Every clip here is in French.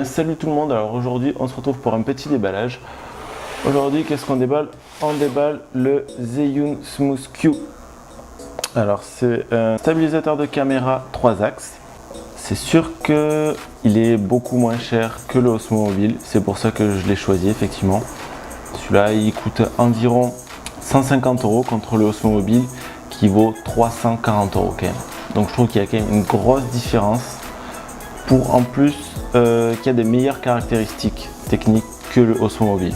bien salut tout le monde, alors aujourd'hui on se retrouve pour un petit déballage. Aujourd'hui qu'est-ce qu'on déballe? On déballe le Zhiyun Smooth Q. Alors c'est un stabilisateur de caméra 3 axes. C'est sûr qu'il est beaucoup moins cher que le Osmo Mobile, c'est pour ça que je l'ai choisi effectivement. Celui-là il coûte environ 150 € contre le Osmo Mobile qui vaut 340 € quand même. Donc je trouve qu'il y a quand même une grosse différence pour en plus qu'il y a des meilleures caractéristiques techniques que le Osmo Mobile.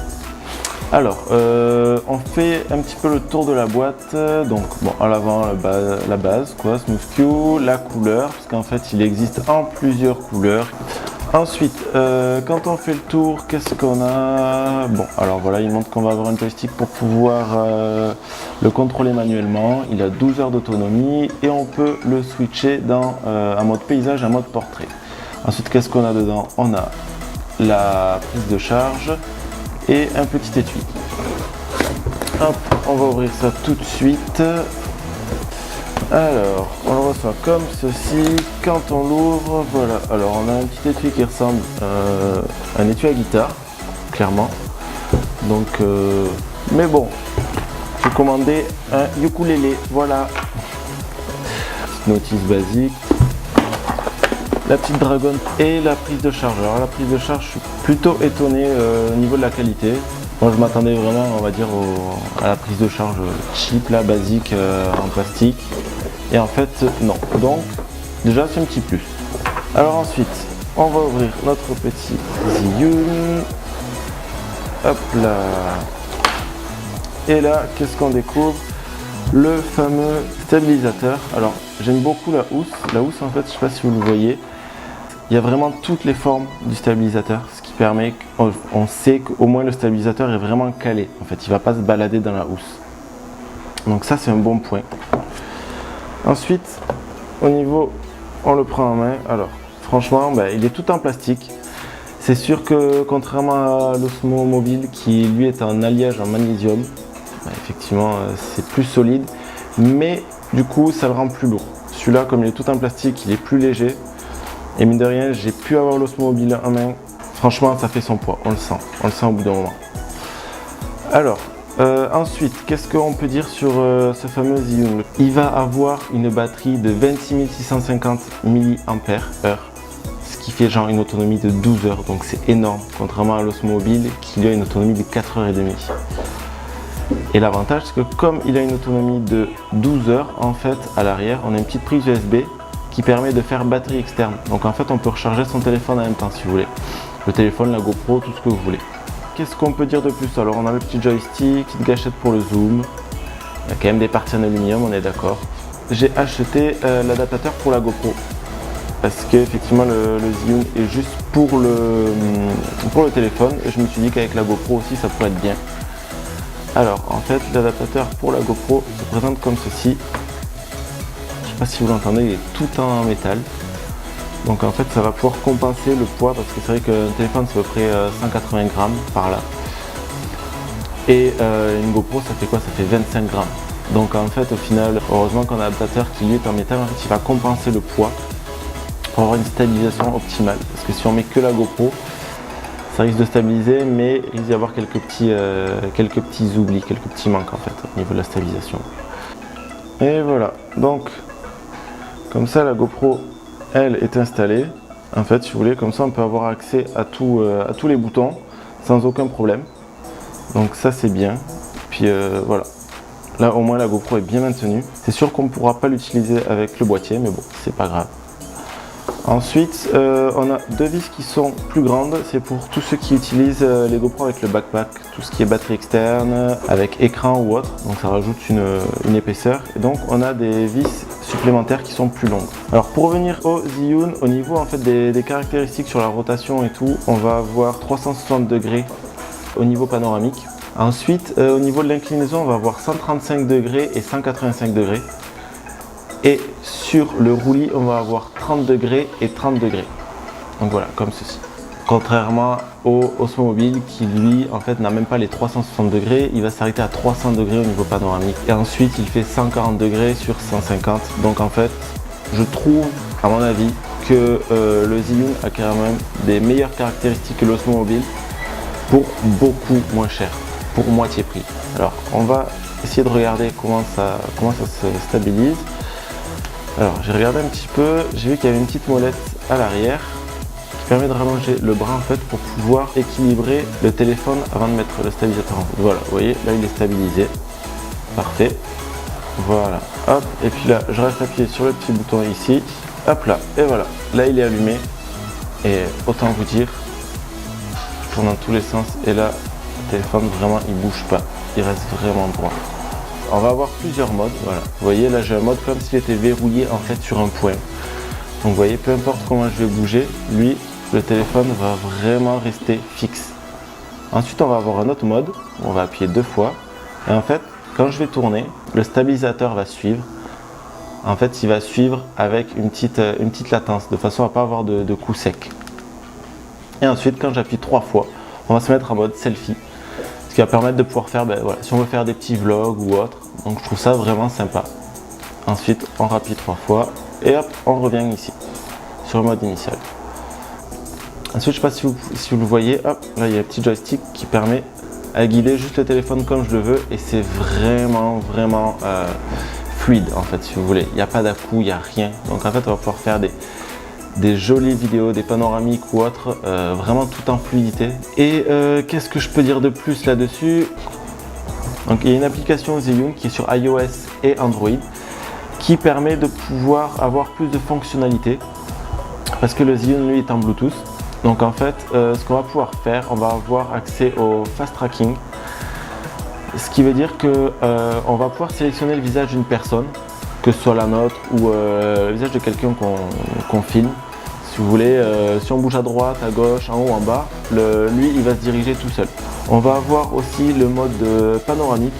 Alors on fait un petit peu le tour de la boîte. Donc bon, à l'avant la base quoi, Smooth Q, la couleur parce qu'en fait il existe en plusieurs couleurs. Ensuite quand on fait le tour, qu'est-ce qu'on a? Bon alors voilà, il montre qu'on va avoir un joystick pour pouvoir le contrôler manuellement. Il a 12 heures d'autonomie et on peut le switcher dans un mode paysage, un mode portrait. Ensuite qu'est-ce qu'on a dedans? On a la prise de charge et un petit étui. Hop, on va ouvrir ça tout de suite. Alors, on le reçoit comme ceci. Quand on l'ouvre, voilà. Alors, on a un petit étui qui ressemble à un étui à guitare, clairement. Donc, mais bon, j'ai commandé un ukulélé, voilà. Petite notice basique. La petite dragonne et la prise de charge. Alors la prise de charge, je suis plutôt étonné au niveau de la qualité. Moi je m'attendais vraiment, on va dire, à la prise de charge cheap, là, basique, en plastique. Et en fait, non. Donc, déjà c'est un petit plus. Alors ensuite, on va ouvrir notre petit Zhiyun. Hop là. Et là, qu'est-ce qu'on découvre? Le fameux stabilisateur. Alors, j'aime beaucoup la housse. La housse, en fait, je ne sais pas si vous le voyez. Il y a vraiment toutes les formes du stabilisateur, ce qui permet qu'on sait qu'au moins le stabilisateur est vraiment calé. En fait, il ne va pas se balader dans la housse. Donc ça, c'est un bon point. Ensuite, au niveau, on le prend en main. Alors, franchement, il est tout en plastique. C'est sûr que contrairement à l'Osmo Mobile, qui lui est en alliage en magnésium, effectivement, c'est plus solide. Mais du coup, ça le rend plus lourd. Celui-là, comme il est tout en plastique, il est plus léger. Et mine de rien, j'ai pu avoir l'Osmo Mobile en main. Franchement, ça fait son poids, on le sent au bout d'un moment. Alors, ensuite, qu'est-ce qu'on peut dire sur ce fameux Zhiyun? Il va avoir une batterie de 26 650 mAh, ce qui fait genre une autonomie de 12 heures, donc c'est énorme, contrairement à l'Osmo Mobile qui a une autonomie de 4h30. Et l'avantage, c'est que comme il a une autonomie de 12 heures, en fait, à l'arrière, on a une petite prise USB qui permet de faire batterie externe. Donc en fait, on peut recharger son téléphone en même temps si vous voulez. Le téléphone, la GoPro, tout ce que vous voulez. Qu'est-ce qu'on peut dire de plus? Alors on a le petit joystick, petite gâchette pour le zoom. Il y a quand même des parties en aluminium, on est d'accord. J'ai acheté l'adaptateur pour la GoPro. Parce que effectivement le Zhiyun est juste pour le téléphone. Et je me suis dit qu'avec la GoPro aussi, ça pourrait être bien. Alors en fait, l'adaptateur pour la GoPro se présente comme ceci. Je ne sais pas si vous l'entendez, il est tout en métal. Donc en fait ça va pouvoir compenser le poids parce que c'est vrai qu'un téléphone c'est à peu près 180 grammes par là. Et une GoPro ça fait quoi? Ça fait 25 grammes. Donc en fait au final, heureusement qu'on a un adaptateur qui lui est en métal, en fait il va compenser le poids pour avoir une stabilisation optimale. Parce que si on met que la GoPro, ça risque de stabiliser mais il risque d'y avoir quelques petits oublis, quelques petits manques en fait au niveau de la stabilisation. Et voilà, donc comme ça la GoPro elle est installée. En fait si vous voulez, comme ça on peut avoir accès à tous les boutons sans aucun problème. Donc ça c'est bien. Puis voilà. Là au moins la GoPro est bien maintenue. C'est sûr qu'on ne pourra pas l'utiliser avec le boîtier, mais bon, c'est pas grave. Ensuite, on a deux vis qui sont plus grandes. C'est pour tous ceux qui utilisent les GoPro avec le backpack, tout ce qui est batterie externe, avec écran ou autre. Donc ça rajoute une épaisseur. Et donc on a des vis supplémentaires qui sont plus longues. Alors pour revenir au Zhiyun, au niveau en fait des caractéristiques sur la rotation et tout, on va avoir 360 degrés au niveau panoramique. Ensuite, au niveau de l'inclinaison, on va avoir 135 degrés et 185 degrés. Et sur le roulis, on va avoir 30 degrés et 30 degrés. Donc voilà, comme ceci. Contrairement au Osmo Mobile qui lui, en fait, n'a même pas les 360 degrés. Il va s'arrêter à 300 degrés au niveau panoramique. Et ensuite, il fait 140 degrés sur 150. Donc en fait, je trouve, à mon avis, que le Zhiyun a quand même des meilleures caractéristiques que l'Osmo Mobile pour beaucoup moins cher, pour moitié prix. Alors on va essayer de regarder comment ça se stabilise. Alors j'ai regardé un petit peu, j'ai vu qu'il y avait une petite molette à l'arrière qui permet de rallonger le bras en fait pour pouvoir équilibrer le téléphone avant de mettre le stabilisateur en haut. Voilà, vous voyez, là il est stabilisé. Parfait. Voilà, hop, et puis là je reste appuyé sur le petit bouton ici, hop là, et voilà, là il est allumé, et autant vous dire, je tourne dans tous les sens, et là, le téléphone vraiment il bouge pas, il reste vraiment droit. On va avoir plusieurs modes, voilà, vous voyez là j'ai un mode comme s'il était verrouillé en fait sur un point, donc vous voyez, peu importe comment je vais bouger, lui, le téléphone va vraiment rester fixe. Ensuite on va avoir un autre mode, où on va appuyer 2 fois, et en fait, quand je vais tourner, le stabilisateur va suivre. En fait, il va suivre avec une petite latence, de façon à ne pas avoir de coup sec. Et ensuite, quand j'appuie 3 fois, on va se mettre en mode selfie. Ce qui va permettre de pouvoir faire, voilà, si on veut faire des petits vlogs ou autre. Donc je trouve ça vraiment sympa. Ensuite, on rappuie 3 fois et hop, on revient ici, sur le mode initial. Ensuite, je ne sais pas si vous le voyez, hop, là il y a un petit joystick qui permet à guider juste le téléphone comme je le veux et c'est vraiment fluide en fait si vous voulez, il n'y a pas d'à-coup, il n'y a rien, donc en fait on va pouvoir faire des jolies vidéos, des panoramiques ou autres, vraiment tout en fluidité. Et qu'est-ce que je peux dire de plus là-dessus? Donc il y a une application Zhiyun qui est sur iOS et Android qui permet de pouvoir avoir plus de fonctionnalités parce que le Zhiyun lui est en Bluetooth. Donc en fait, ce qu'on va pouvoir faire, on va avoir accès au fast tracking, ce qui veut dire que on va pouvoir sélectionner le visage d'une personne, que ce soit la nôtre ou le visage de quelqu'un qu'on filme. Si vous voulez, si on bouge à droite, à gauche, en haut, en bas, lui il va se diriger tout seul. On va avoir aussi le mode panoramique.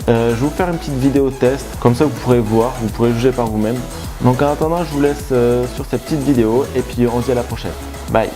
Je vais vous faire une petite vidéo test, comme ça vous pourrez voir, vous pourrez juger par vous-même. Donc en attendant, je vous laisse sur cette petite vidéo et puis on se dit à la prochaine. Bye!